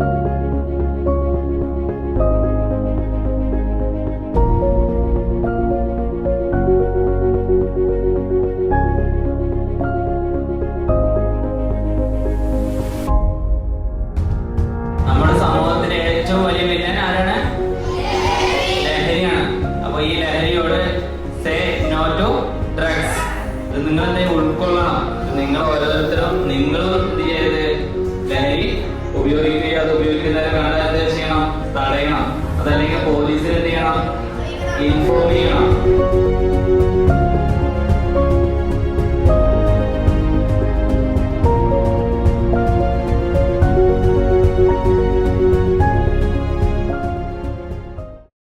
നമ്മുടെ സമൂഹത്തിലെ ഏറ്റവും വലിയ വില്ലൻ ആരാണ്? ലഹരിയാണ്. അപ്പൊ ഈ ലഹരിയോട് സേ നോ ടു ഡ്രഗ്സ്. ഇത് നിങ്ങൾ എന്തെങ്കിലും ഉൾക്കൊള്ളണം. നിങ്ങൾ ഓരോരുത്തരും നിങ്ങളും എന്ത് ചെയ്യരുത്, ലഹരി ഉപയോഗിക്കുകയോ അത് ഉപയോഗിക്കുന്നവരെ കണ്ടാൽ എന്ത് ചെയ്യണം? തടയണം. അതല്ലെങ്കിൽ പോലീസിൽ എന്ത് ചെയ്യണം? ഇൻഫോം ചെയ്യണം.